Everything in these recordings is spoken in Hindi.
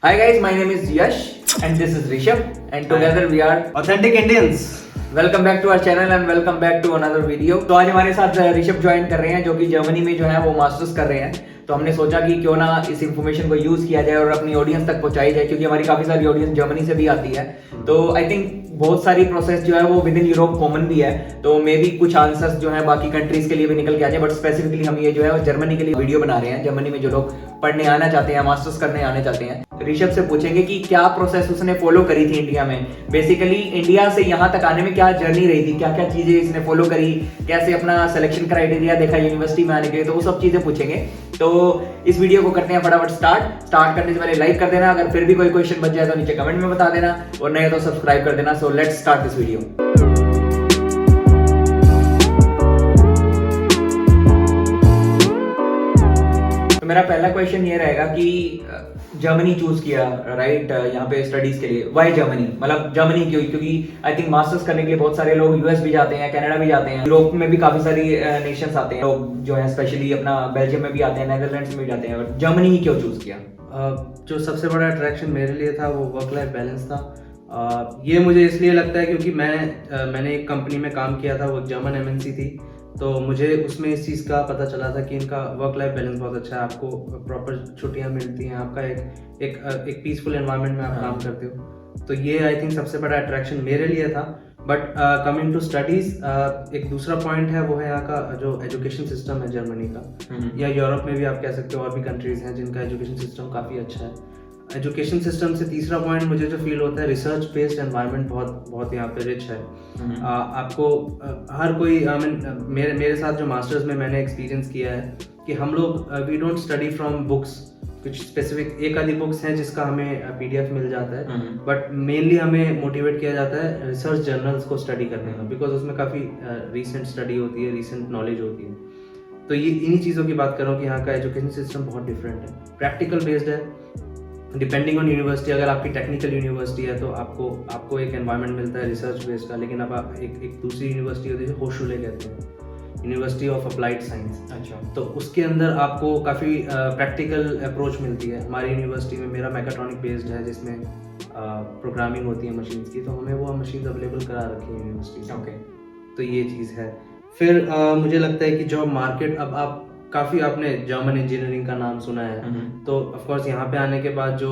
Hi guys, my name is Yash and this is Rishabh and together we are Authentic Indians. Welcome back to our channel and welcome back to another video. तो आज हमारे साथ ऋषभ ज्वाइन कर रहे हैं जो कि जर्मनी में जो है वो मास्टर्स कर रहे हैं। तो हमने सोचा कि क्यों ना इस इन्फॉर्मेशन को यूज किया जाए और अपनी ऑडियंस तक पहुंचाई जाए, क्योंकि हमारी काफी सारी ऑडियंस जर्मनी से भी आती है। तो आई थिंक बहुत सारी प्रोसेस जो है वो विद इन यूरोप कॉमन भी है, तो मे भी कुछ आंसर्स जो है बाकी कंट्रीज के लिए भी निकल के आ जाए, बट स्पेसिफिकली हम ये जो है जर्मनी के लिए वीडियो बना रहे हैं। जर्मनी में जो लोग पढ़ने आना चाहते हैं, मास्टर्स करने आना चाहते हैं, ऋषभ से पूछेंगे कि क्या प्रोसेस उसने फॉलो करी थी इंडिया में। बेसिकली इंडिया से यहाँ तक आने में क्या जर्नी रही थी, क्या क्या चीजें इसने फॉलो करी, कैसे अपना सिलेक्शन क्राइटेरिया देखा यूनिवर्सिटी में आने के लिए, तो वो सब चीजें पूछेंगे। तो इस वीडियो को करते हैं फटाफट स्टार्ट करने से पहले लाइक कर देना, अगर फिर भी कोई क्वेश्चन बच जाए तो नीचे कमेंट में बता देना, और नहीं तो सब्सक्राइब कर देना। So let's start this video. तो मेरा पहला क्वेश्चन ये रहेगा कि जर्मनी चूज किया राइट यहाँ पे स्टडीज के लिए, वाई जर्मनी, मतलब जर्मनी क्यों? क्योंकि आई थिंक मास्टर्स करने के लिए बहुत सारे लोग यूएस भी जाते हैं, कनाडा भी जाते हैं, यूरोप में भी काफी सारी नेशंस आते हैं लोग जो है, स्पेशली अपना बेल्जियम में भी आते हैं, नेदरलैंड्स में भी जाते हैं, जर्मनी ही क्यों चूज किया? जो सबसे बड़ा अट्रैक्शन मेरे लिए था वो वर्क लाइफ बैलेंस था। ये मुझे इसलिए लगता है क्योंकि मैंने एक कंपनी में काम किया था, वो जर्मन एमएनसी थी, तो मुझे उसमें इस चीज़ का पता चला था कि इनका वर्क लाइफ बैलेंस बहुत अच्छा है। आपको प्रॉपर छुट्टियां मिलती हैं, आपका एक पीसफुल एनवायरनमेंट में आप काम करते हो। तो ये आई थिंक सबसे बड़ा अट्रैक्शन मेरे लिए था। बट कमिंग टू स्टडीज, एक दूसरा पॉइंट है वो है यहाँ का जो एजुकेशन सिस्टम है जर्मनी का, या यूरोप में भी आप कह सकते हो, और भी कंट्रीज हैं जिनका एजुकेशन सिस्टम काफ़ी अच्छा है। एजुकेशन सिस्टम से तीसरा पॉइंट मुझे जो फील होता है, रिसर्च बेस्ड एनवायरनमेंट बहुत यहाँ पे रिच है। आपको हर कोई मेरे साथ जो मास्टर्स में मैंने एक्सपीरियंस किया है कि हम लोग we don't study from books, कुछ स्पेसिफिक एक आधी बुक्स हैं जिसका हमें पीडीएफ मिल जाता है, बट मेनली हमें मोटिवेट किया जाता है रिसर्च जर्नल्स को स्टडी करने का, बिकॉज उसमें काफ़ी रीसेंट स्टडी होती है, रीसेंट नॉलेज होती है। तो ये इन्हीं चीज़ों की बात कर रहा हूँ कि यहाँ का एजुकेशन सिस्टम बहुत डिफरेंट है, प्रैक्टिकल बेस्ड है। डिपेंडिंग ऑन यूनिवर्सिटी, अगर आपकी टेक्निकल यूनिवर्सिटी है तो आपको एक एनवायरनमेंट मिलता है रिसर्च बेस्ड का, लेकिन अब आप एक दूसरी यूनिवर्सिटी होती है, होशुले कहते हैं, यूनिवर्सिटी ऑफ अप्लाइड साइंस। अच्छा। तो उसके अंदर आपको काफ़ी प्रैक्टिकल अप्रोच मिलती है। हमारी यूनिवर्सिटी में, मेरा मैकाट्रॉनिक बेस्ड है जिसमें प्रोग्रामिंग होती है मशीन्स की, तो हमें वो मशीन्स अवेलेबल करा रखी है यूनिवर्सिटी से। ओके। तो ये चीज़ है। फिर मुझे लगता है कि जॉब मार्केट, अब आप काफ़ी आपने जर्मन इंजीनियरिंग का नाम सुना है, तो ऑफ कोर्स यहाँ पे आने के बाद जो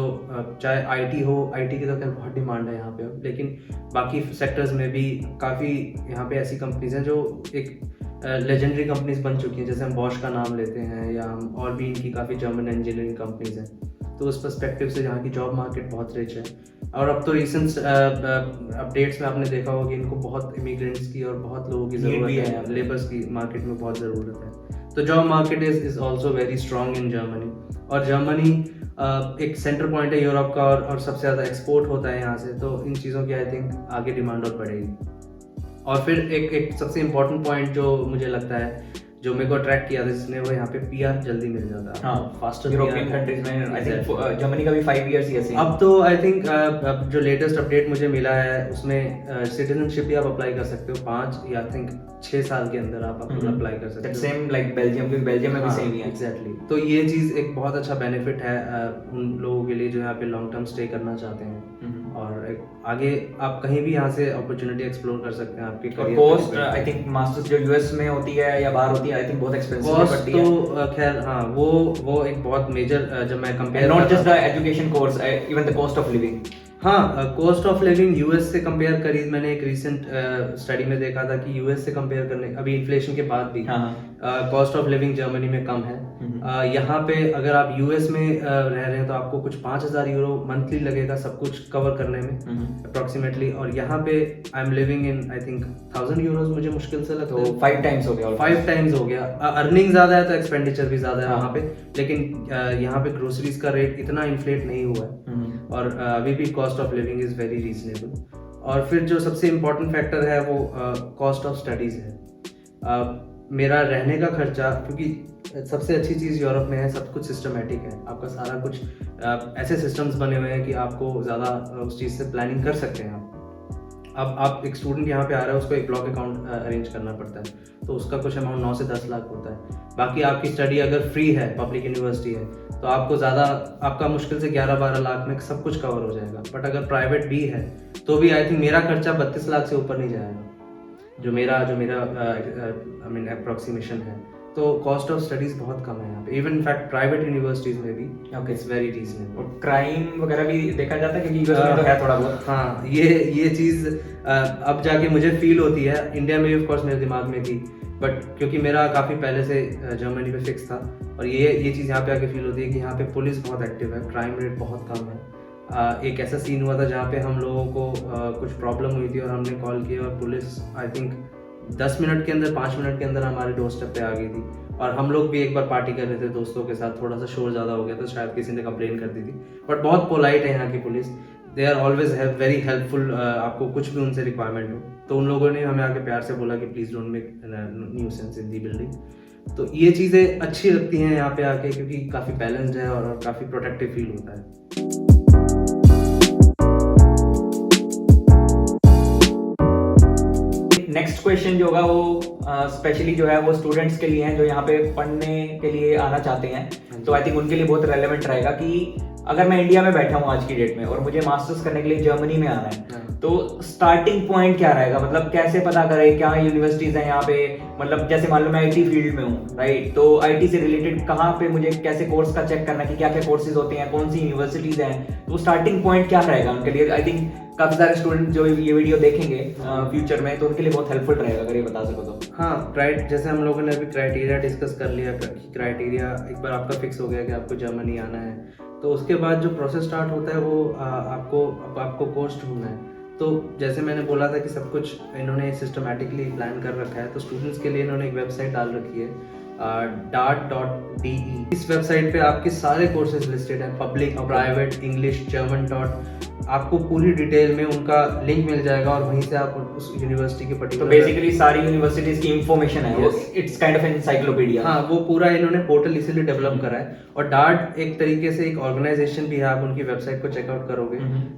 चाहे आईटी हो, आईटी की तो खैर बहुत डिमांड है यहाँ पे, लेकिन बाकी सेक्टर्स में भी काफ़ी यहाँ पे ऐसी कंपनीज हैं जो एक लेजेंडरी कंपनीज बन चुकी हैं, जैसे हम बॉश का नाम लेते हैं, या हम और भी इनकी काफ़ी जर्मन इंजीनियरिंग कंपनीज हैं। तो उस पर्सपेक्टिव से यहाँ की जॉब मार्केट बहुत रिच है। और अब तो रिसेंट अपडेट्स में आपने देखा होगा कि इनको बहुत इमिग्रेंट्स की और बहुत लोगों की ज़रूरत है, लेबर्स की मार्केट में बहुत ज़रूरत है। तो job market is also very strong in Germany. और जर्मनी एक सेंटर पॉइंट है यूरोप का, और सबसे ज़्यादा एक्सपोर्ट होता है यहाँ से, तो इन चीज़ों की आई थिंक आगे डिमांड और बढ़ेगी। और फिर एक सबसे इम्पोर्टेंट पॉइंट जो मुझे लगता है, जो मेरे को अट्रैक्ट किया था जिसने, वो यहाँ पे पीआर जल्दी मिल जाता है। हाँ, फास्टर यूरोपियन कंट्रीज में आई थिंक जर्मनी का भी 5 इयर्स ही ऐसे। अब तो आई थिंक अब जो लेटेस्ट अपडेट मुझे मिला है उसमें सिटीजनशिप भी आप अप्लाई कर सकते हो 5 या आई थिंक 6 साल के अंदर आप अप्लाई कर सकते हो। सेम लाइक बेल्जियम, क्योंकि बेल्जियम में भी सेम ही है। एग्जैक्टली। तो ये चीज़ एक बहुत अच्छा बेनिफिट है उन लोगों के लिए जो यहाँ पे लॉन्ग टर्म स्टे करना चाहते हैं, और आगे आप कहीं भी यहाँ से अपॉर्चुनिटी एक्सप्लोर कर सकते हैं आपके career. Cost I think masters जो यूएस में होती है या बाहर होती है, आई थिंक बहुत एक्सपेंसिव पड़ती है। तो खैर हाँ, वो एक बहुत मेजर, जब मैं compare, not just the education course, even the cost of living. हाँ, कॉस्ट ऑफ लिविंग यूएस से कंपेयर करी, मैंने एक रीसेंट स्टडी में देखा था कि यूएस से कंपेयर करने, अभी इन्फ्लेशन के बाद भी कॉस्ट ऑफ लिविंग जर्मनी में कम है। यहाँ पे अगर आप यूएस में रह रहे हैं तो आपको कुछ 5,000 यूरो मंथली लगेगा सब कुछ कवर करने में अप्रोक्सीमेटली, और यहाँ पे I am living in I think 1,000 euros मुझे मुश्किल से लगता है। तो 5 टाइम्स हो गया। 5 टाइम्स हो गया। अर्निंग ज़्यादा है तो एक्सपेंडिचर भी ज़्यादा है वहाँ पे, लेकिन यहाँ पे ग्रोसरीज का रेट इतना इन्फ्लेट नहीं हुआ है, और अभी भी cost of living is very reasonable. और फिर जो सबसे इम्पोर्टेंट फैक्टर है वो कॉस्ट ऑफ स्टडीज़ है। मेरा रहने का खर्चा, क्योंकि सबसे अच्छी चीज़ यूरोप में है, सब कुछ सिस्टमेटिक है, आपका सारा कुछ ऐसे सिस्टम्स बने हुए हैं कि आपको ज़्यादा उस चीज़ से प्लानिंग कर सकते हैं आप। अब आप एक स्टूडेंट यहाँ पे आ रहा है, उसको एक ब्लॉक अकाउंट अरेंज करना पड़ता है, तो उसका कुछ अमाउंट 9 से 10 लाख होता है। बाकी आपकी स्टडी अगर फ्री है, पब्लिक यूनिवर्सिटी है, तो आपको ज़्यादा, आपका मुश्किल से 11-12 लाख में सब कुछ कवर हो जाएगा। बट अगर प्राइवेट भी है तो भी आई थिंक मेरा खर्चा 32 लाख से ऊपर नहीं जाएगा, जो मेरा आई मीन अप्रोक्सीमेशन है। तो कॉस्ट ऑफ स्टडीज बहुत कम है यहाँ पे, इवन इनफैक्ट प्राइवेट यूनिवर्सिटीज में भी इट्स वेरी रीजनेबल। और क्राइम वगैरह भी देखा जाता है, क्योंकि यूएस में तो है थोड़ा बहुत। हाँ, ये चीज़ अब जाके मुझे फील होती है। इंडिया में भी ऑफ कोर्स मेरे दिमाग में थी, बट क्योंकि मेरा काफ़ी पहले से जर्मनी पे फिक्स था, और ये चीज़ यहाँ पे आके फील होती है कि यहाँ पे पुलिस बहुत एक्टिव है, क्राइम रेट बहुत कम है। एक ऐसा सीन हुआ था जहाँ पे हम लोगों को कुछ प्रॉब्लम हुई थी और हमने कॉल किया, और पुलिस आई थिंक 10 मिनट के अंदर, 5 मिनट के अंदर हमारे डोर स्टेप पे आ गई थी। और हम लोग भी एक बार पार्टी कर रहे थे दोस्तों के साथ, थोड़ा सा शोर ज़्यादा हो गया था, शायद किसी ने कंप्लेन कर दी थी, बट बहुत पोलाइट है यहाँ की पुलिस। They are always very helpful. आपको कुछ भी उनसे रिक्वायरमेंट हो तो उन लोगों ने हमें आके प्यार से बोला कि please don't make nuisance in the building. तो ये चीज़ें अच्छी लगती हैं यहाँ पे आके, क्योंकि काफ़ी बैलेंस्ड है और काफ़ी प्रोटेक्टिव फील होता है। नेक्स्ट क्वेश्चन जो होगा वो स्पेशली जो है वो स्टूडेंट्स के लिए है जो यहाँ पे पढ़ने के लिए आना चाहते हैं। तो आई थिंक उनके लिए बहुत रेलेवेंट रहेगा कि अगर मैं इंडिया में बैठा हूँ आज की डेट में और मुझे मास्टर्स करने के लिए जर्मनी में आना है, तो स्टार्टिंग पॉइंट क्या रहेगा? मतलब कैसे पता करें क्या यूनिवर्सिटीज हैं यहाँ पे? मतलब जैसे मान लो मैं आईटी फील्ड में हूँ, राइट, तो आईटी से रिलेटेड कहाँ पे मुझे कैसे कोर्स का चेक करना कि क्या क्या कोर्सेज होते हैं, कौन सी यूनिवर्सिटीज हैं, तो स्टार्टिंग पॉइंट क्या रहेगा उनके लिए? आई थिंक काफी सारे स्टूडेंट जो ये वीडियो देखेंगे फ्यूचर में, तो उनके लिए बहुत हेल्पफुल रहेगा अगर ये बता सको तो। हाँ, राइट। जैसे हम लोगों ने अभी क्राइटेरिया डिस्कस कर लिया, क्राइटेरिया एक बार आपका फिक्स हो गया कि आपको जर्मनी आना है, तो उसके बाद जो प्रोसेस स्टार्ट होता है वो आपको कोर्स ढूंढना है। तो जैसे मैंने बोला था कि सब कुछ इन्होंने सिस्टमैटिकली प्लान कर रखा है, तो स्टूडेंट्स के लिए इन्होंने एक वेबसाइट डाल रखी है dart.de। इस वेबसाइट पे आपके सारे कोर्सेज लिस्टेड हैं, public, private, English, German dot. आपको पूरी डिटेल में उनका लिंक मिल जाएगा और वहीं से आप उस यूनिवर्सिटी के पर्टिकुलर, तो बेसिकली सारी यूनिवर्सिटीज की इंफॉर्मेशन है, वो इट्स काइंड ऑफ एनसाइक्लोपीडिया। हाँ, वो पूरा इन्होंने पोर्टल इसीलिए डेवलप करा है। और डार्ट एक तरीके से एक ऑर्गेनाइजेशन भी है, आप उनकी वेबसाइट को चेकआउट करोगे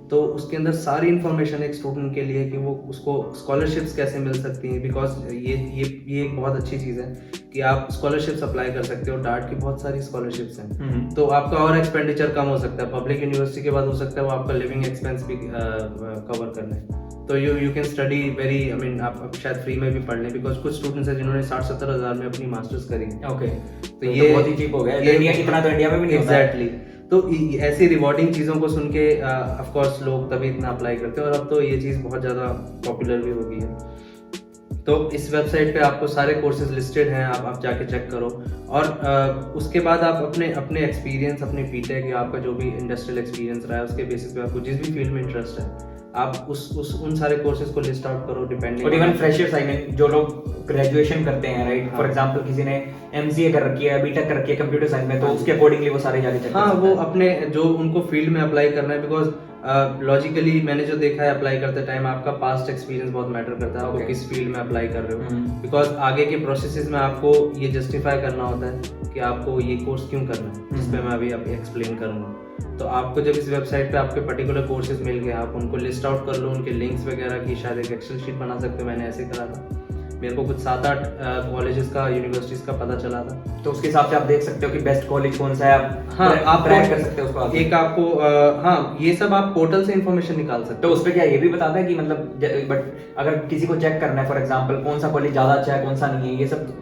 तो उसके अंदर सारी इन्फॉर्मेशन एक स्टूडेंट के लिए कि वो उसको स्कॉलरशिप्स कैसे मिल सकती हैं, बिकॉज ये एक बहुत अच्छी चीज़ है कि आप स्कॉलरशिप्स अप्लाई कर सकते हो। डार्ट की बहुत सारी स्कॉलरशिप्स हैं, तो आपका और एक्सपेंडिचर कम हो सकता है। पब्लिक यूनिवर्सिटी के बाद हो सकता है वो आपका लिविंग एक्सपेंस भी कवर कर लें, तो you can study very, I mean आप शायद फ्री में भी पढ़ लें, बिकॉज कुछ स्टूडेंट्स हैं जिन्होंने 60-70 हज़ार में अपनी मास्टर्स करी है। ओके, तो ये बहुत ही चीप हो गया, इंडिया इतना तो इंडिया में भी नहीं होता। एग्जैक्टली। तो ऐसी रिवॉर्डिंग चीज़ों को सुन के ऑफ कोर्स लोग तभी इतना अप्लाई करते हैं, और अब तो ये चीज़ बहुत ज़्यादा पॉपुलर भी हो गई है। तो इस वेबसाइट पे आपको सारे कोर्सेज लिस्टेड हैं, आप जाके चेक करो। और उसके बाद आप अपने एक्सपीरियंस, अपने बीटेक या आपका जो भी इंडस्ट्रियल एक्सपीरियंस रहा है उसके बेसिस पे आपको जिस भी फील्ड में इंटरेस्ट है, आप उन सारे कोर्सेज को लिस्ट आउट करो डिपेंडिंग। और इवन फ्रेशर्स, आई मीन जो लोग ग्रेजुएशन करते हैं, राइट, फॉर एग्जांपल किसी ने एमसीए कर रखी है, बीटेक कर रखी है कंप्यूटर साइंस में, तो उसके अकॉर्डिंगली वो सारे जाके चेक। हाँ, वो अपने जो उनको फील्ड में अप्लाई करना है, बिकॉज लॉजिकली मैंने जो देखा है अप्लाई करते टाइम आपका पास्ट एक्सपीरियंस बहुत मैटर करता है, आपको किस फील्ड में अप्लाई कर रहे हो, बिकॉज आगे के प्रोसेसेस में आपको ये जस्टिफाई करना होता है कि आपको ये कोर्स क्यों करना है, जिस पे मैं अभी एक्सप्लेन करूंगा। तो आपको जब इस वेबसाइट पे आपके पर्टिकुलर कोर्सेज मिल गए, आप उनको लिस्ट आउट कर लो, उनके लिंक्स वगैरह की शायद एक एक्सेल शीट बना सकते हो, मैंने ऐसे करा था। मेरे को कुछ 7-8 कॉलेजेस का, यूनिवर्सिटीज का पता चला था, तो उसके हिसाब से आप देख सकते हो कि बेस्ट कॉलेज कौन सा है। आप ट्रैक कर सकते हो उसको आगे। एक आपको हाँ, ये सब आप पोर्टल से इंफॉर्मेशन निकाल सकते हो। तो उस पे क्या ये भी बताता है कि मतलब बट अगर किसी को चेक करना है फॉर एग्जांपल कौन सा कॉलेज ज्यादा अच्छा है कौन सा नहीं है, ये सब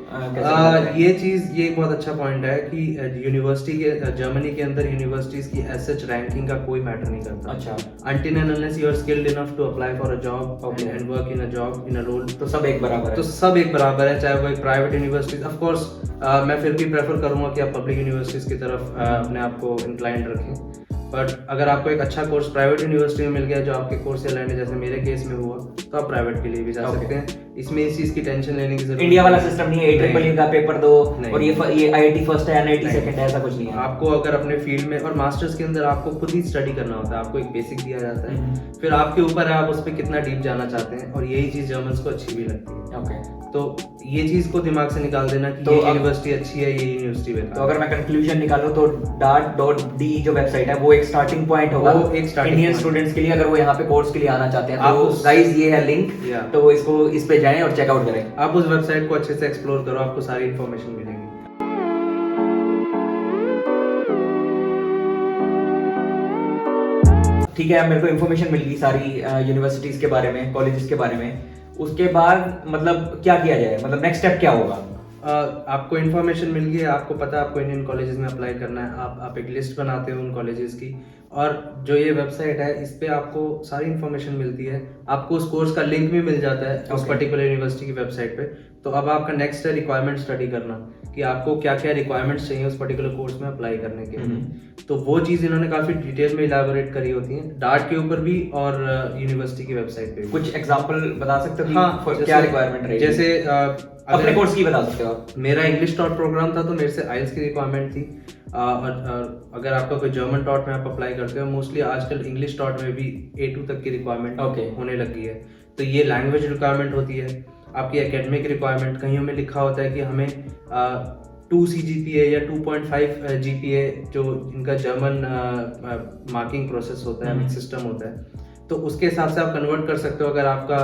ये एक बहुत अच्छा पॉइंट है कि यूनिवर्सिटी के, जर्मनी के अंदर यूनिवर्सिटीज की एज सच रैंकिंग का कोई मैटर नहीं करता। अच्छा, until and unless you are skilled enough to apply for a job and work in a job in a role, तो सब एक बराबर है। तो सब एक बराबर है, चाहे वो एक प्राइवेट यूनिवर्सिटीज। ऑफ कोर्स मैं फिर भी प्रेफर करूंगा कि आप पब्लिक यूनिवर्सिटीज की तरफ अपने आप को इंक्लाइंड रखें। बट अगर आपको एक अच्छा कोर्स प्राइवेट यूनिवर्सिटी में मिल गया जो आपके कोर्स से अलाइन है, जैसे मेरे केस में हुआ, तो आप प्राइवेट के लिए भी जा सकते हैं। इसमें इस चीज की टेंशन लेने की जरूरत, इंडिया वाला सिस्टम नहीं है, AEEE का पेपर दो और ये IIT फर्स्ट है, NIT सेकंड है, ऐसा कुछ नहीं है। आपको अगर अपने फील्ड में, और मास्टर्स के अंदर आपको खुद ही स्टडी करना होता है, आपको एक बेसिक दिया जाता है, फिर आपके ऊपर है आप उस पर कितना डीप जाना चाहते हैं, और यही चीज जर्मन्स को अच्छी भी लगती है। ओके, तो ये चीज को दिमाग से निकाल देना कि तो ये यूनिवर्सिटी अच्छी है, ये यूनिवर्सिटी बेकार। तो अगर मैं कंक्लूजन निकालूं तो dart.de जो वेबसाइट है वो एक स्टार्टिंग पॉइंट होगा इंडियन स्टूडेंट्स के लिए, अगर वो यहाँ पे कोर्स के लिए आना चाहते हैं। तो गाइस ये है है लिंक, Yeah. तो वो इसको इस पे जाएं और चेकआउट करें। आप उस वेबसाइट को अच्छे से एक्सप्लोर करो, आपको सारी इन्फॉर्मेशन मिलेगी। ठीक है, मेरे को इन्फॉर्मेशन मिल गई सारी यूनिवर्सिटीज के बारे में, कॉलेजेस के बारे में। उसके बाद मतलब क्या किया जाए, मतलब नेक्स्ट स्टेप क्या होगा? आपको इन्फॉर्मेशन मिल गई है, आपको पता है आपको इंडियन कॉलेजेस में अप्लाई करना है, आप एक लिस्ट बनाते हो उन कॉलेजेस की, और जो ये वेबसाइट है इस पे आपको सारी इन्फॉर्मेशन मिलती है, आपको उस कोर्स का लिंक भी मिल जाता है उस पर्टिकुलर यूनिवर्सिटी की वेबसाइट पे। तो अब आपका नेक्स्ट है रिक्वायरमेंट स्टडी करना, कि आपको क्या क्या रिक्वायरमेंट्स चाहिए उस पर्टिकुलर कोर्स में अप्लाई करने के लिए। तो वो चीज़ इन्होंने काफ़ी डिटेल में इलाबोरेट करी होती है, डार्ट के ऊपर भी और यूनिवर्सिटी की वेबसाइट पे भी। कुछ एग्जांपल बता सकते हो कि हाँ, क्या रिक्वायरमेंट रहेगी? जैसे अपने कोर्स की बता सकते हो आप। मेरा इंग्लिश टॉट प्रोग्राम था, तो मेरे से आइल्स की रिक्वायरमेंट थी। और अगर आपका कोई जर्मन टॉट में आप अप्लाई करते हो, मोस्टली आजकल इंग्लिश टॉट में भी A2 तक की रिक्वायरमेंट होने लगी है। तो ये लैंग्वेज रिक्वायरमेंट होती है। आपकी एकेडमिक रिक्वायरमेंट, कहीं में लिखा होता है कि हमें 2 CGPA या 2.5 GPA, जो इनका जर्मन मार्किंग प्रोसेस होता है, सिस्टम होता है, तो उसके हिसाब से आप कन्वर्ट कर सकते हो। अगर आपका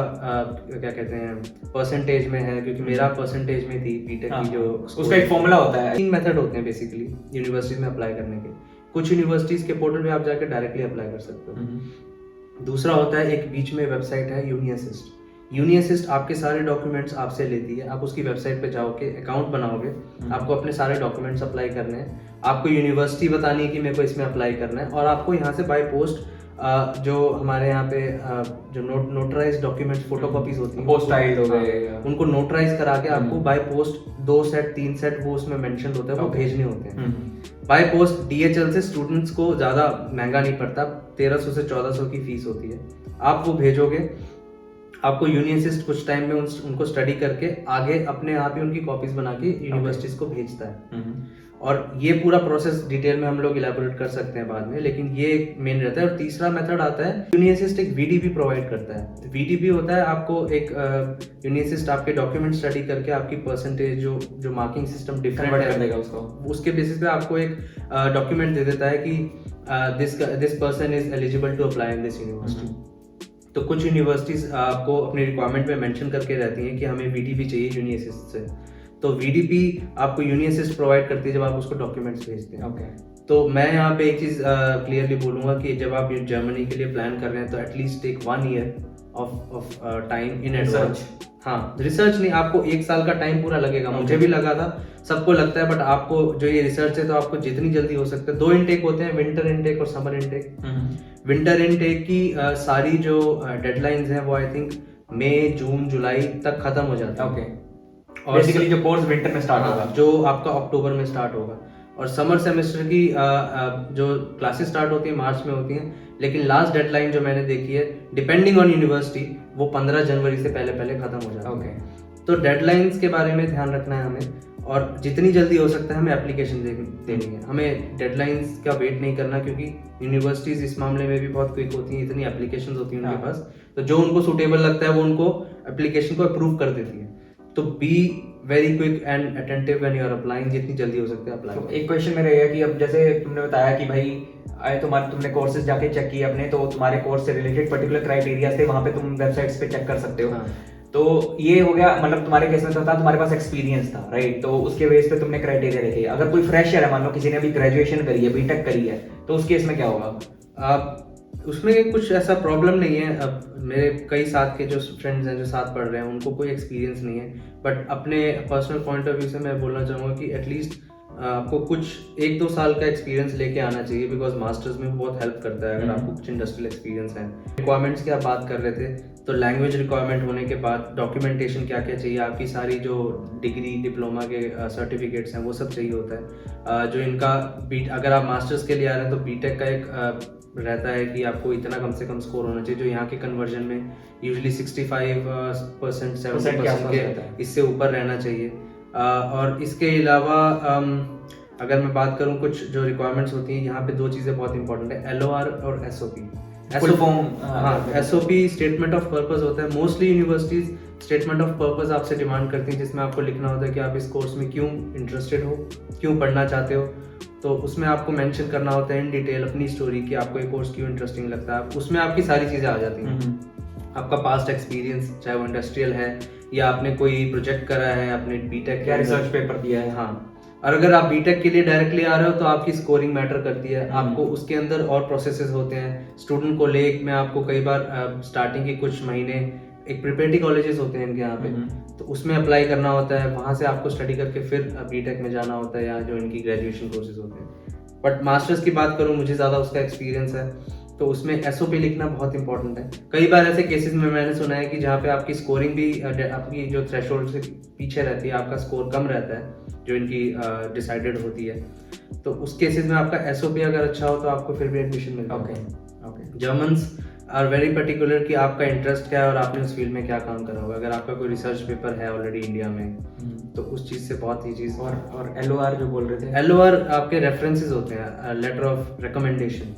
क्या कहते हैं परसेंटेज में है, क्योंकि मेरा परसेंटेज में थी बीटेक की, जो उसका एक फॉर्मूला होता है। 3 मेथड होते हैं बेसिकली यूनिवर्सिटी में अप्लाई करने के। कुछ यूनिवर्सिटीज के पोर्टल पे आप जाकर डायरेक्टली अप्लाई कर सकते हो। दूसरा होता है, एक बीच में वेबसाइट है यूनिअसिस्ट। यूनिअसिस्ट आपके सारे डॉक्यूमेंट्स आपसे लेती है। आप उसकी वेबसाइट पे जाओगे, अकाउंट बनाओगे, आपको अपने सारे डॉक्यूमेंट्स अप्लाई करने हैं, आपको यूनिवर्सिटी बतानी है कि मेरे को इसमें अप्लाई करना है, और आपको यहाँ से बाय पोस्ट जो हमारे यहाँ पे जो नोटराइज डॉक्यूमेंट्स, फोटोकॉपीज होती हैं, पोस्ट टाइल्ड हो गए, उनको नोटराइज करा के आपको बाय पोस्ट 2 सेट 3 सेट वो उसमें मेंशन होता है, वो भेजने होते हैं बाय पोस्ट। DHL से स्टूडेंट्स को ज़्यादा महंगा नहीं पड़ता, 1300 से 1400 की फीस होती है। आप वो भेजोगे, आपको यूनिअसिस्ट कुछ टाइम में उनको स्टडी करके आगे अपने आप ही उनकी कॉपीज बना के यूनिवर्सिटीज को भेजता है। और ये पूरा प्रोसेस डिटेल में हम लोग इलेबोरेट कर सकते हैं बाद में, लेकिन ये एक मेन रहता है। और तीसरा मेथड आता है, यूनिअसिस्ट एक VDP प्रोवाइड करता है। VDP होता है, आपको एक यूनिअसिस्ट आपके डॉक्यूमेंट स्टडी करके आपकी परसेंटेज जो मार्किंग सिस्टम डिफरेंट कर देगा उसको, उसके बेसिस पे आपको एक डॉक्यूमेंट दे देता है कि this person is eligible to apply in this university. तो कुछ यूनिवर्सिटीज आपको अपनी रिक्वायरमेंट में मेंशन करके रहती हैं कि हमें VDP चाहिए यूनिअसिस्ट से, तो VDP आपको यूनिअसिस्ट प्रोवाइड करती है जब आप उसको डॉक्यूमेंट्स भेजते हैं। तो मैं यहाँ पे एक चीज़ क्लियरली बोलूँगा कि जब आप जर्मनी के लिए प्लान कर रहे हैं तो at least take 1 year of time in advance. हाँ, रिसर्च नहीं, आपको 1 साल का टाइम पूरा लगेगा। मुझे भी लगा था, सबको लगता है, बट आपको जो ये रिसर्च है तो आपको जितनी जल्दी हो सकता है। 2 इनटेक होते हैं, विंटर इनटेक और समर इनटेक। विंटर इनटेक की सारी जो डेडलाइंस हैं वो आई थिंक मई, जून, जुलाई तक खत्म हो जाती है। और बेसिकली जो कोर्स विंटर में स्टार्ट होगा, जो आपका अक्टूबर में स्टार्ट होगा, और समर सेमेस्टर की जो क्लासेस स्टार्ट होती है मार्च में होती हैं, लेकिन लास्ट डेडलाइन जो मैंने देखी है डिपेंडिंग ऑन यूनिवर्सिटी, वो 15 जनवरी से पहले खत्म हो जाती है। तो डेडलाइंस के बारे में ध्यान रखना है हमें, और जितनी जल्दी हो सकता है हमें एप्लीकेशन देनी है। हमें डेडलाइंस का वेट नहीं करना, क्योंकि यूनिवर्सिटीज इस मामले में भी बहुत क्विक होती हैं, इतनी एप्लीकेशन होती हैं उनके पास, तो जो उनको सूटेबल लगता है वो उनको एप्लीकेशन को अप्रूव कर देती है। तो be very quick and attentive when you are applying, जितनी जल्दी हो सकता है अप्लाई। तो एक क्वेश्चन मेरा ये है कि अब जैसे तुमने बताया कि भाई तुमने कोर्सेज जाके चेक किए अपने, तो तुम्हारे कोर्स से रिलेटेड पर्टिकुलर क्राइटेरिया थे, वहाँ पे तुम वेबसाइट्स पे चेक कर सकते हो। तो ये हो गया, मतलब तुम्हारे केस में तो था तुम्हारे पास एक्सपीरियंस था, राइट? तो उसके बेस पे तुमने क्राइटेरिया देखे। अगर कोई फ्रेशर है, मान लो किसी ने अभी ग्रेजुएशन करी है, बीटेक करी है, तो उस केस में क्या होगा? उसमें कुछ ऐसा प्रॉब्लम नहीं है। अब मेरे कई साथ के जो फ्रेंड्स हैं जो साथ पढ़ रहे हैं, उनको कोई एक्सपीरियंस नहीं है, बट अपने पर्सनल पॉइंट ऑफ व्यू से मैं बोलना चाहूँगा कि एटलीस्ट आपको कुछ 1-2 साल का एक्सपीरियंस लेके आना चाहिए, बिकॉज मास्टर्स में बहुत हेल्प करता है अगर आपको कुछ इंडस्ट्रियल एक्सपीरियंस है। रिक्वायरमेंट्स की आप बात कर रहे थे, तो लैंग्वेज रिक्वायरमेंट होने के बाद डॉक्यूमेंटेशन क्या क्या चाहिए, आपकी सारी जो डिग्री डिप्लोमा के सर्टिफिकेट्स हैं वो सब चाहिए होता है। जो इनका अगर आप मास्टर्स के लिए आ रहे हैं तो बीटेक का एक रहता है कि आपको इतना कम से कम स्कोर होना चाहिए, जो यहाँ के कन्वर्जन में यूजुअली 65% 70% के इससे ऊपर रहना चाहिए। और इसके अलावा अगर मैं बात करूँ कुछ जो रिक्वायरमेंट्स होती हैं, यहाँ पे 2 चीज़ें बहुत इंपॉर्टेंट है, LOR और SOP। SOP statement of purpose होता है। Mostly universities statement of purpose आपसे डिमांड करती हैं, जिसमें आपको लिखना होता है कि आप इस कोर्स में क्यों इंटरेस्टेड हो, क्यों पढ़ना चाहते हो। तो उसमें आपको मेंशन करना होता है इन डिटेल अपनी स्टोरी कि आपको ये कोर्स क्यों इंटरेस्टिंग लगता है, उसमें आपकी सारी चीज़ें आ जाती हैं। आपका पास्ट एक्सपीरियंस, चाहे वो इंडस्ट्रियल है या आपने कोई प्रोजेक्ट करा है, आपने बीटेक क्या रिसर्च पेपर दिया है। हाँ, और अगर आप बीटेक के लिए डायरेक्टली आ रहे हो तो आपकी स्कोरिंग मैटर करती है। आपको उसके अंदर और प्रोसेसेस होते हैं। स्टूडेंट को लेक में आपको कई बार स्टार्टिंग के कुछ महीने एक प्रिपरेटरी कॉलेजेस होते हैं इनके यहाँ पे, तो उसमें अप्लाई करना होता है, वहाँ से आपको स्टडी करके फिर बीटेक में जाना होता है या जो इनकी ग्रेजुएशन कोर्सेज होते हैं। बट मास्टर्स की बात करूँ, मुझे ज़्यादा उसका एक्सपीरियंस है, तो उसमें एसओपी लिखना बहुत इंपॉर्टेंट है। कई बार ऐसे केसेस में मैंने सुना है कि जहाँ पे आपकी स्कोरिंग भी आपकी जो थ्रेशोल्ड से पीछे रहती है, आपका स्कोर कम रहता है जो इनकी डिसाइडेड होती है, तो उस केसेस में आपका एसओपी अगर अच्छा हो तो आपको फिर भी एडमिशन मिलता है। Okay. Germans are very particular कि आपका इंटरेस्ट क्या है और आपने उस फील्ड में क्या काम करा होगा। अगर आपका कोई रिसर्च पेपर है ऑलरेडी इंडिया में, तो उस चीज़ से बहुत ही चीज़। और एलओआर जो बोल रहे थे, एलओआर आपके रेफरेंसेस होते हैं, लेटर ऑफ रिकमेंडेशन।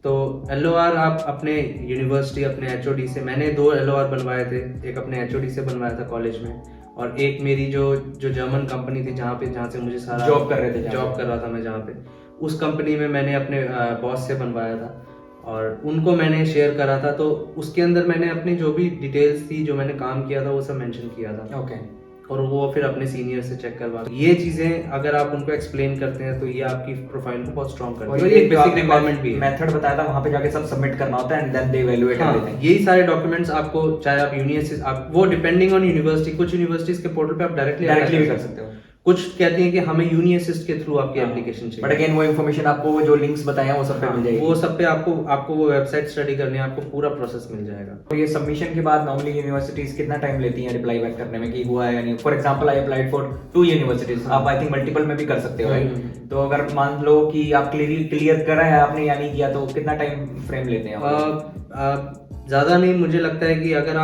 तो एलओआर आप अपने यूनिवर्सिटी, अपने एचओडी से, मैंने 2 एलओआर बनवाए थे, एक अपने एचओडी से बनवाया था कॉलेज में, और एक मेरी जो जर्मन कंपनी थी जहाँ से मुझे सारा जॉब कर रहे थे, जॉब कर रहा था मैं जहाँ पे, उस कंपनी में मैंने अपने बॉस से बनवाया था और उनको मैंने शेयर करा था। तो उसके अंदर मैंने अपनी जो भी डिटेल्स थी, जो मैंने काम किया था, वो सब मेंशन किया था। ओके। और वो फिर अपने सीनियर से चेक करवा, ये चीजें अगर आप उनको एक्सप्लेन करते हैं तो ये आपकी प्रोफाइल को बहुत स्ट्रॉन्ग करती है। और ये बेसिक रिक्वायरमेंट भी है, मेथड बताया था, वहां पे जाके सब सबमिट करना होता है and then they evaluate everything. यही सारे डॉक्यूमेंट्स आपको, चाहे आप यूनिवर्सिटी, आप वो डिपेंडिंग ऑन यूनिवर्सिटी, कुछ यूनिवर्सिटीज के पोर्टल पे आप डायरेक्टली भी कर सकते हो, कुछ कहती हैं कि हमें यूनिअसिस्ट के थ्रू आपकी एप्लीकेशन चाहिए। बट अगेन वो इन्फॉर्मेशन आपको जो लिंक्स बताए हैं वो सब पे मिल जाएगी, वो सब पे आपको वो वेबसाइट स्टडी करनी है, आपको पूरा प्रोसेस मिल जाएगा। तो ये सबमिशन के बाद नॉर्मली यूनिवर्सिटीज कितना टाइम लेती हैं रिप्लाई बैक करने में कि हुआ है या नहीं? For example I applied for 2 universities, आप आई थिंक मल्टीपल में भी कर सकते हो, राइट? तो अगर मान लो कि आप क्लियर करा है आपने या नहीं किया, तो कितना टाइम फ्रेम लेते हैं? ज़्यादा नहीं, मुझे लगता है कि अगर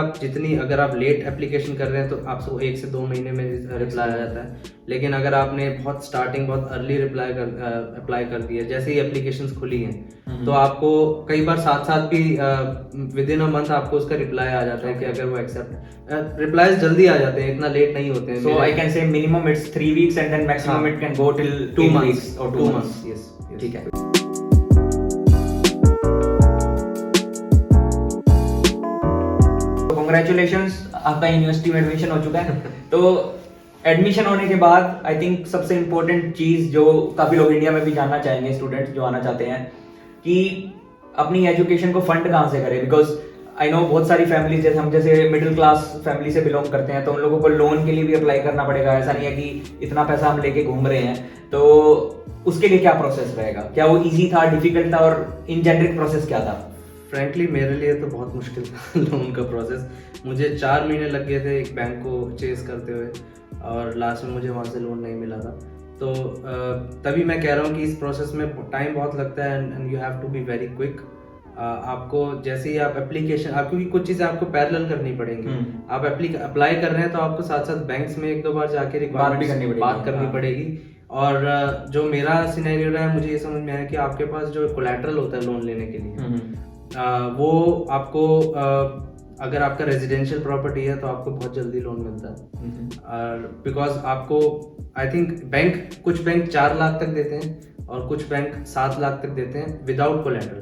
आप लेट एप्लीकेशन कर रहे हैं तो आपको 1 से 2 महीने में रिप्लाई आ जाता है। लेकिन अगर आपने बहुत अर्ली अप्लाई कर दिया, जैसे ही एप्लीकेशंस खुली हैं, तो आपको कई बार साथ भी विद इन अ मंथ आपको उसका रिप्लाई आ जाता है कि अगर वो एक्सेप्ट, रिप्लाईज जल्दी आ जाते हैं, इतना लेट नहीं होते हैं। So I can say minimum it's 3 weeks and then maximum it can go till 2 months और 2 मंथ्स। यस, ठीक है। Congratulations, आपका यूनिवर्सिटी में एडमिशन हो चुका है। तो एडमिशन होने के बाद आई थिंक सबसे इम्पोर्टेंट चीज जो काफी लोग इंडिया में भी जानना चाहेंगे, स्टूडेंट्स जो आना चाहते हैं, कि अपनी एजुकेशन को फंड कहाँ से करें। बिकॉज आई नो बहुत सारी फैमिली, जैसे हम जैसे मिडिल क्लास फैमिली से बिलोंग करते हैं, तो उन लोगों को लोन के लिए भी अप्लाई करना पड़ेगा। ऐसा नहीं है कि इतना पैसा हम लेके घूम रहे हैं, तो उसके लिए क्या प्रोसेस रहेगा? क्या वो इजी था, डिफिकल्ट था, और इन जेनरिक प्रोसेस क्या था? फ्रैंकली मेरे लिए तो बहुत मुश्किल था लोन का प्रोसेस। मुझे 4 महीने लग गए थे एक बैंक को चेस करते हुए, और लास्ट में मुझे वहाँ से लोन नहीं मिला था। तो तभी मैं कह रहा हूँ कि इस प्रोसेस में टाइम बहुत लगता है and you have to be very quick. आपको जैसे ही आप एप्लीकेशन, क्योंकि कुछ चीज़ें आपको पैरेलल करनी पड़ेंगी। आप अप्लाई कर रहे हैं तो आपको साथ साथ बैंक्स में 1-2 बार जाके बात करनी पड़ेगी। और जो मेरा सिनेरियो रहा है, मुझे ये समझ में आया कि आपके पास जो कोलैटरल होता है लोन लेने के लिए, वो आपको अगर आपका रेजिडेंशियल प्रॉपर्टी है तो आपको बहुत जल्दी लोन मिलता है। बिकॉज आपको आई थिंक कुछ बैंक 4 लाख तक देते हैं और कुछ बैंक 7 लाख तक देते हैं विदाउट कोलैटरल।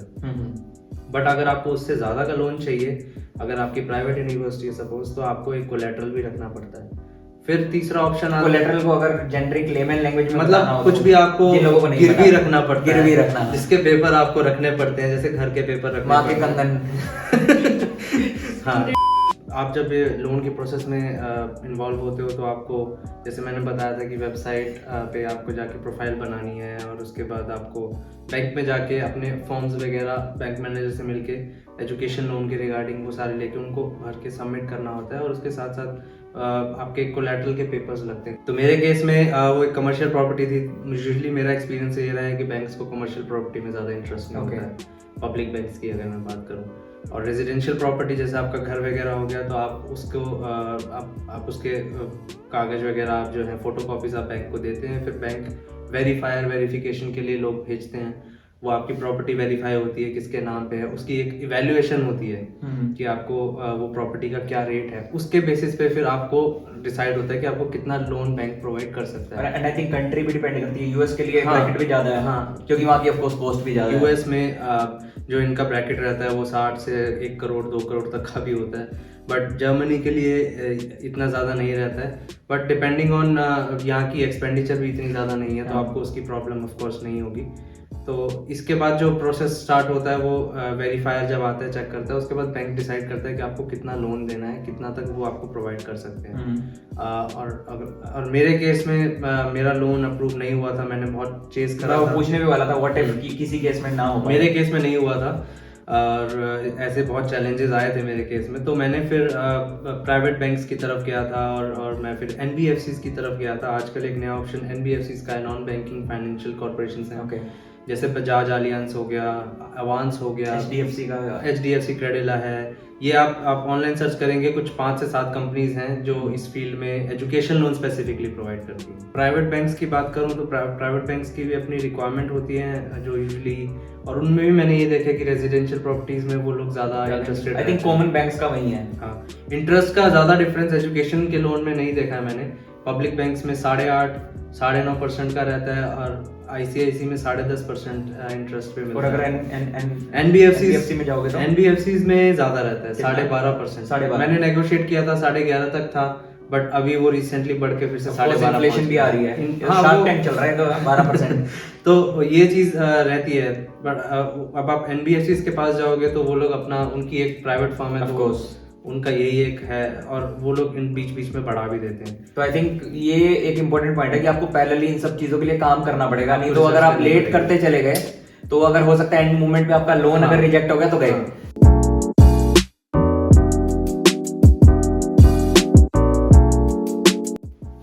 बट अगर आपको उससे ज़्यादा का लोन चाहिए, अगर आपकी प्राइवेट यूनिवर्सिटी है सपोज, तो आपको एक कोलैटरल भी रखना पड़ता है। फिर तीसरा ऑप्शन आता है, कोलैटरल को अगर जेनरिक लेमन लैंग्वेज में मतलब कुछ भी आपको गिरवी रखना पड़ता है, गिरवी रखना, जिसके पेपर आपको रखने पड़ते हैं, जैसे घर के पेपर रखने, माँ के कंगन। हाँ, आप जब ये लोन के प्रोसेस में इन्वॉल्व होते हो तो आपको, जैसे मैंने बताया था कि वेबसाइट पे आपको जाके प्रोफाइल बनानी है, और उसके बाद आपको बैंक में जाके अपने फॉर्म्स वगैरह बैंक मैनेजर से मिलके एजुकेशन लोन के रिगार्डिंग वो सारे लेके उनको भर के सबमिट करना होता है। और उसके साथ साथ आपके कोलैटरल के पेपर्स लगते हैं। तो मेरे केस में वो एक कमर्शियल प्रॉपर्टी थी। यूजुअली मेरा एक्सपीरियंस ये रहा है कि बैंक्स को कमर्शियल प्रॉपर्टी में ज़्यादा इंटरेस्ट नहीं होता है, पब्लिक बैंक्स की अगर मैं बात करूँ। और रेजिडेंशियल प्रॉपर्टी जैसे आपका घर वगैरह हो गया, तो आप उसको आप उसके कागज़ वगैरह आप जो है फोटोकॉपीज आप बैंक को देते हैं। फिर बैंक वेरिफिकेशन के लिए लोग भेजते हैं, वो आपकी प्रॉपर्टी वेरीफाई होती है किसके नाम पे है, उसकी एक इवैल्यूएशन होती है कि आपको वो प्रॉपर्टी का क्या रेट है। उसके बेसिस पे फिर आपको डिसाइड होता है कि आपको कितना लोन बैंक प्रोवाइड कर सकता है। एंड आई थिंक कंट्री भी डिपेंड करती है। यूएस के लिए ब्रैकेट भी ज्यादा है, क्योंकि वहाँ की ऑफ कोर्स कॉस्ट भी ज्यादा है। यूएस में जो इनका ब्रैकेट रहता है वो 60 से 1 करोड़ 2 करोड़ तक का भी होता है, बट जर्मनी के लिए इतना ज़्यादा नहीं रहता है। बट डिपेंडिंग ऑन यहाँ की एक्सपेंडिचर भी इतनी ज़्यादा नहीं है, तो आपको उसकी प्रॉब्लम ऑफ कोर्स नहीं होगी। तो इसके बाद जो प्रोसेस स्टार्ट होता है वो वेरीफायर जब आता है चेक करता है, उसके बाद बैंक डिसाइड करता है कि आपको कितना लोन देना है, कितना तक वो आपको प्रोवाइड कर सकते हैं। और मेरे केस में मेरा लोन अप्रूव नहीं हुआ था, मैंने बहुत चेस करा था। पूछने भी वाला था व्हाट इफ किसी केस में ना हो पाए। मेरे केस में नहीं हुआ था और ऐसे बहुत चैलेंजेस आए थे मेरे केस में, तो मैंने फिर प्राइवेट बैंक्स की तरफ गया था और मैं फिर NBFCs की तरफ गया था। आजकल एक नया ऑप्शन NBFCs का है, नॉन बैंकिंग फाइनेंशियल कॉर्पोरेशन है। ओके, जैसे बजाज एलियंस हो गया, अवांस हो गया, HDFC क्रेडिला है। ये आप ऑनलाइन सर्च करेंगे, कुछ 5 से 7 कंपनीज हैं जो इस फील्ड में एजुकेशन लोन स्पेसिफिकली प्रोवाइड करती हैं। प्राइवेट बैंक्स की बात करूं तो प्राइवेट बैंक्स की भी अपनी रिक्वायरमेंट होती है जो यूजुअली, और उनमें भी मैंने ये देखा कि रेजिडेंशियल प्रॉपर्टीज में वो लोग ज़्यादा interested. I think common banks का वही है। हाँ, इंटरेस्ट का ज़्यादा डिफरेंस एजुकेशन के लोन में नहीं देखा है मैंने। पब्लिक बैंक्स में 8.5 9.5% का रहता है और ICICI में 10.5% इंटरेस्ट पे मिलता है। और अगर NBFCs में जाओगे तो NBFCs में ज्यादा रहता है, 12.5%। मैंने नेगोशिएट किया था 11.5 तक था, बट अभी वो रिसेंटली बढ़ के फिर से 12.5। इन्फ्लेशन भी आ रही है, शार्क टैंक चल रहा है तो 12%। तो ये चीज रहती है। बट अब आप NBFCs के पास जाओगे तो वो लोग अपना, उनकी एक प्राइवेट फर्म है तो उनका यही एक है, और वो लोग इन बीच बीच में बढ़ा भी देते हैं। तो आई थिंक ये एक इम्पोर्टेंट पॉइंट है कि आपको पहले इन सब चीजों के लिए काम करना पड़ेगा, नहीं तो अगर आप लेट करते चले गए तो अगर हो सकता है एंड मोमेंट पे आपका लोन अगर रिजेक्ट हो गया तो गए।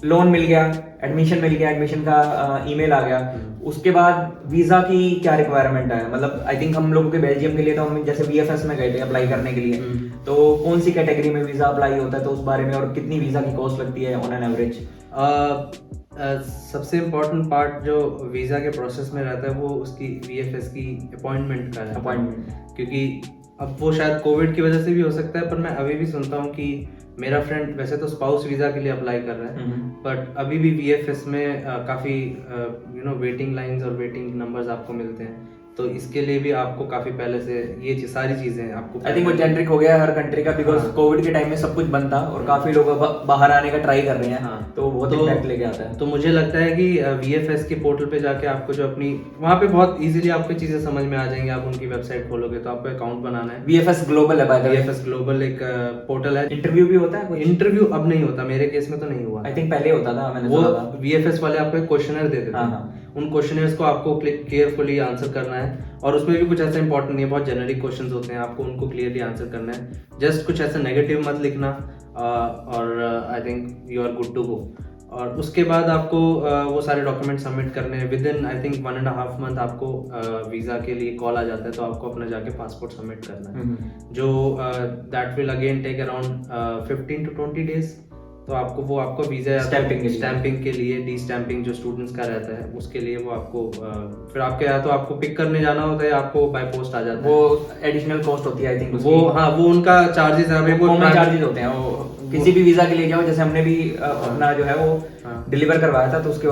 लोन मिल गया, एडमिशन मिल गया, एडमिशन का ईमेल आ गया, उसके बाद वीजा की क्या रिक्वायरमेंट है? मतलब आई थिंक हम लोगों के बेल्जियम के लिए तो हम जैसे VFS में गए थे अप्लाई करने के लिए, तो कौन सी कैटेगरी में वीजा अप्लाई होता है तो उस बारे में, और कितनी वीजा की कॉस्ट लगती है ऑन एन एवरेज? सबसे इम्पोर्टेंट पार्ट जो वीज़ा के प्रोसेस में रहता है वो उसकी VFS की अपॉइंटमेंट का है। क्योंकि अब वो शायद कोविड की वजह से भी हो सकता है, पर मैं अभी भी सुनता हूँ कि मेरा फ्रेंड वैसे तो स्पाउस वीज़ा के लिए अप्लाई कर रहा है, बट अभी भी VFS में काफ़ी वेटिंग लाइंस और वेटिंग नंबर्स आपको मिलते हैं, तो इसके लिए भी आपको काफी पहले से ये सारी चीजें आपको, आई थिंक वो जेनरिक हो गया हर कंट्री का, बिकॉज कोविड के टाइम में सब कुछ बंद था और काफी लोग बाहर आने का ट्राई कर रहे हैं। हाँ, तो वो तो इम्पैक्ट लेके आता है। तो मुझे लगता है कि VFS के पोर्टल पे जाके आपको जो अपनी वहाँ पे बहुत इजीली आपको चीजें समझ में आ जाएंगी। आप उनकी वेबसाइट खोलोगे तो आपको अकाउंट बनाना है। VFS ग्लोबल है, VFS ग्लोबल एक पोर्टल है। इंटरव्यू भी होता है? इंटरव्यू अब नहीं होता, मेरे केस में तो नहीं हुआ। आई थिंक पहले होता था, मैंने वो VFS वाले आपको एक क्वेश्चनर देते थे, उन क्वेश्चनर्स को आपको केयरफुली आंसर करना है, और उसमें भी कुछ ऐसा इंपॉर्टेंट नहीं है, बहुत जेनरिक क्वेश्चंस होते हैं, आपको उनको क्लियरली आंसर करना है। जस्ट कुछ ऐसा नेगेटिव मत लिखना, और I think you are good to go. और उसके बाद आपको वो सारे डॉक्यूमेंट सबमिट करने हैं। With in I think 1.5 month आपको वीज़ा के लिए कॉल आ जाता है, तो आपको अपना जाके पासपोर्ट सबमिट करना है, जो that will again take around 15 to 20 days. तो आपको वो आपको वीजा स्टैंपिंग के लिए डी स्टैंपिंग जो स्टूडेंट्स का रहता है उसके लिए वो आपको फिर आपके यहाँ तो आपको पिक करने जाना होता है, आपको बाय पोस्ट आ जाता है। वो एडिशनल कॉस्ट होती है आई थिंक वो। हाँ, वो उनका चार्जेस है, वो चार्जेस होते हैं। वो किसी भी वीजा के लिए जाओ, जैसे हमने भी अपना जो है वो डिलीवर करवाया था, तो उसके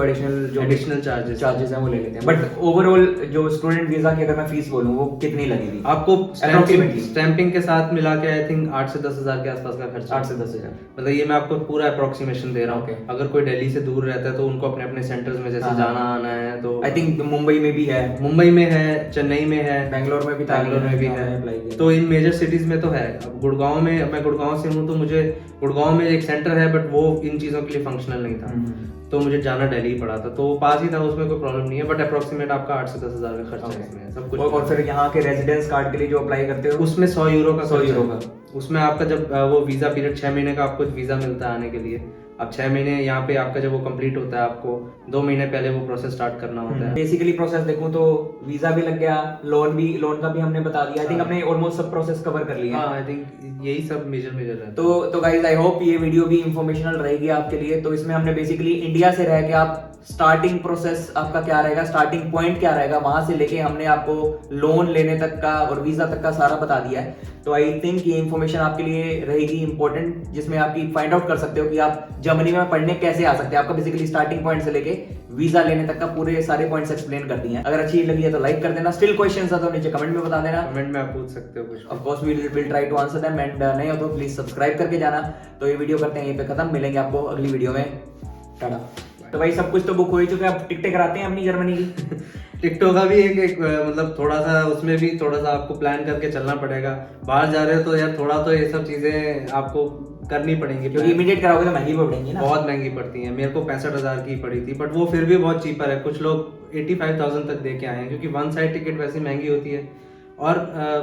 एडिशनल चार्जेस हैं वो ले लेते हैं। बट ओवरऑल जो स्टूडेंट वीजा की अगर मैं फीस बोलूँ वो कितनी लगेगी आपको स्टैंपिंग के साथ मिला के? आई थिंक 8 से 10 हजार के आसपास का खर्चा। 8 से 10 हजार, मतलब ये मैं आपको पूरा अप्रोक्सीमेशन दे रहा हूँ। अगर कोई दिल्ली से दूर रहता है तो उनको अपने अपने सेंटर्स में जैसे जाना आना है, तो आई थिंक मुंबई में भी है, चेन्नई में है, बैंगलोर में भी है, तो इन मेजर सिटीज में तो है। अब गुड़गांव में, मैं गुड़गांव से हूँ, तो मुझे गुड़गांव में एक सेंटर है, बट वो इन चीजों के लिए फंक्शनल नहीं था, तो मुझे जाना दिल्ली पड़ा था, तो वो पास ही था, उसमें कोई प्रॉब्लम नहीं है। बट अप्रोक्सीमेट आपका 8 से 10 हजार का खर्चा है इसमें सब कुछ। और फिर यहाँ के रेजिडेंस कार्ड के लिए जो अप्लाई करते हो उसमें 100 यूरो का उसमें आपका जब वो वीजा पीरियड 6 महीने का आपको वीजा मिलता है आने के लिए। अब 6 महीने यहाँ पे आपका जब वो कंप्लीट होता है, आपको 2 महीने पहले वो प्रोसेस स्टार्ट करना होता है। बेसिकली प्रोसेस देखूं तो वीजा भी लग गया, लोन का भी हमने बता दिया। आई थिंक हमने ऑलमोस्ट सब प्रोसेस कवर कर लिया। आई थिंक यही सब मेजर है। तो गाइस आई होप ये वीडियो भी इंफॉर्मेशनल रहेगी आपके लिए। तो इसमें हमने बेसिकली इंडिया से रह के आप स्टार्टिंग प्रोसेस आपका क्या रहेगा, स्टार्टिंग पॉइंट क्या रहेगा, वहां से लेके हमने आपको लोन लेने तक का और वीजा तक का सारा बता दिया है। तो आई थिंक ये इन्फॉर्मेशन आपके लिए रहेगी इंपॉर्टेंट, जिसमें आप फाइंड आउट कर सकते हो कि आप जर्मनी में पढ़ने कैसे आ सकते हैं। आपका बेसिकली स्टार्टिंग पॉइंट से लेके वीजा लेने तक का पूरे सारे पॉइंट्स एक्सप्लेन कर दिए हैं। अगर अच्छी लगी है तो लाइक कर देना, स्टिल क्वेश्चंस है तो नीचे कमेंट में बता देना। कमेंट में आप पूछ सकते हो कुछ। Of course we will try to answer them, and नहीं हो तो प्लीज सब्सक्राइब करके जाना। तो ये वीडियो करते हैं यहीं पे खत्म, मिलेंगे आपको अगली वीडियो में, टाटा। तो भाई सब कुछ तो बुक हो ही चुका है, अब टिकटें कराते हैं अपनी जर्मनी की। टिकटॉक का भी एक मतलब थोड़ा सा उसमें भी थोड़ा सा आपको प्लान करके चलना पड़ेगा। बाहर जा रहे हो तो यार थोड़ा तो ये सब चीजें आपको करनी पड़ेंगी, क्योंकि इमीडिएट कराओगे तो महंगी पड़ेंगी ना, बहुत महंगी पड़ती है। मेरे को 65,000 की पड़ी थी, बट वो फिर भी बहुत चीपर है। कुछ लोग 85,000 तक दे के आए हैं, क्योंकि वन साइड टिकट वैसे महंगी होती है। और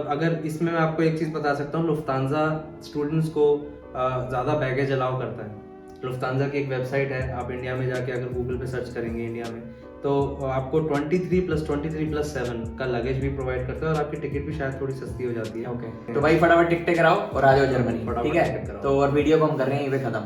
अगर इसमें मैं आपको एक चीज़ बता सकता हूँ, लुफ्तांजा स्टूडेंट्स को ज़्यादा बैगेज अलाउ करता है। लुफ्तांजा की एक वेबसाइट है, आप इंडिया में जाके अगर गूगल पे सर्च करेंगे इंडिया में, तो आपको 23+7 का लगेज भी प्रोवाइड करता है, और आपकी टिकट भी शायद थोड़ी सस्ती हो जाती है। ओके तो भाई फटाफट टिकटें कराओ और आ जाओ जर्मनी, ठीक है। टिकट कराओ। तो और वीडियो को हम कर रहे हैं यहीं पे खत्म।